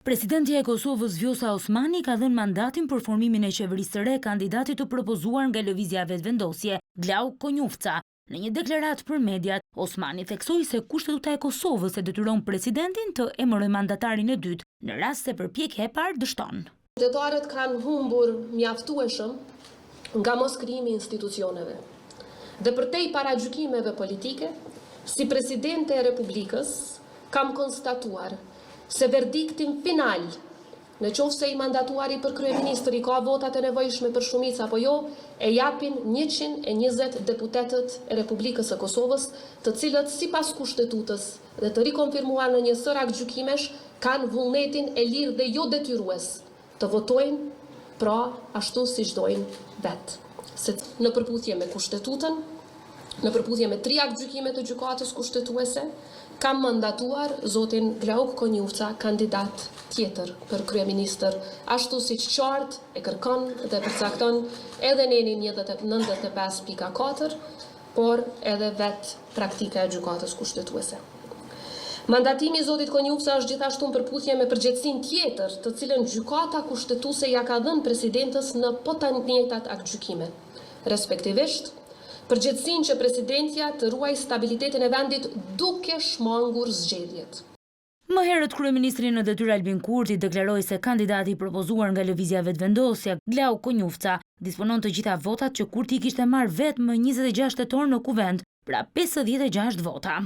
Presidentja e Kosovës Vjosa Osmani ka dhënë mandatin për formimin e qeverisë së re kandidatit të propozuar nga Lëvizja Vetëvendosje, Glauk Konjufca. Në një deklaratë për mediat, Osmani theksoi se Kushtetuta e Kosovës e detyron presidentin të emërojë mandatarin e dytë në rast se përpjekja e parë dështon. Qytetarët kanë humbur mjaftueshëm nga moskrijimi i institucioneve. Dhe përtej paragjykimeve politike, si presidente e Republikës, kam konstatuar se verdiktin final, në qoftë se i mandatuari për kryeministër i ka votat e nevojshme për shumicë apo jo, e japin 120 deputetët e Republikës së Kosovës, të cilët sipas kushtetutës dhe të rikonfirmuar në një sërak gjykimesh kanë vullnetin e lirë dhe jo detyrues të votojnë pra ashtu siç dojnë vetë. Se në përputhje me kushtetutën, në përputhje me 3 gjykime të gjykatës kushtetuese, kam mandatuar zotin Glauk Konjufca kandidat tjetër për kryeministër, ashtu siç qartë e kërkon dhe përcakton edhe neni 95.4, por edhe vetë praktika e gjykatës kushtetuese. Mandatimi i zotit Konjufca është gjithashtu në përputhje me përgjegjësinë tjetër, të cilën gjykata kushtetuese ja ka dhënë presidentës në po të njëjtat aktgjykime. Respektivisht, përgjegjësinë që presidentja të ruaj stabilitetin e vendit duke shmangur zgjedhjet. Më herët kryeministri në detyrë Albin Kurti deklaroi se kandidati i propozuar nga Lëvizja Vetëvendosje, Glauk Konjufca, disponon të gjitha votat që Kurti i kishte marrë vetëm më 26 tetor në kuvend, pra 56 vota.